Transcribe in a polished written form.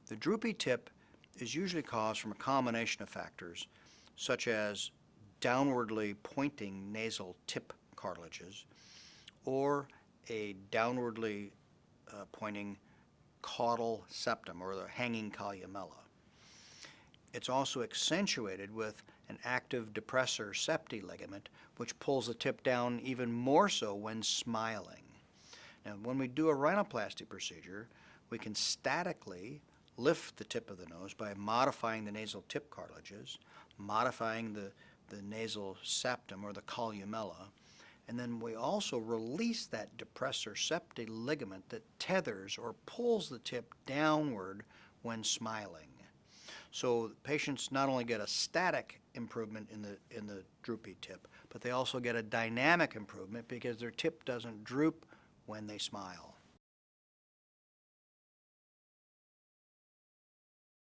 The droopy tip is usually caused from a combination of factors, such as downwardly pointing nasal tip cartilages or a downwardly pointing caudal septum or the hanging columella. It's also accentuated with an active depressor septi ligament, which pulls the tip down even more so when smiling. Now, when we do a rhinoplasty procedure, we can statically lift the tip of the nose by modifying the nasal tip cartilages, modifying the nasal septum or the columella, and then we also release that depressor septi ligament that tethers or pulls the tip downward when smiling. So patients not only get a static improvement in the droopy tip, but they also get a dynamic improvement because their tip doesn't droop when they smile.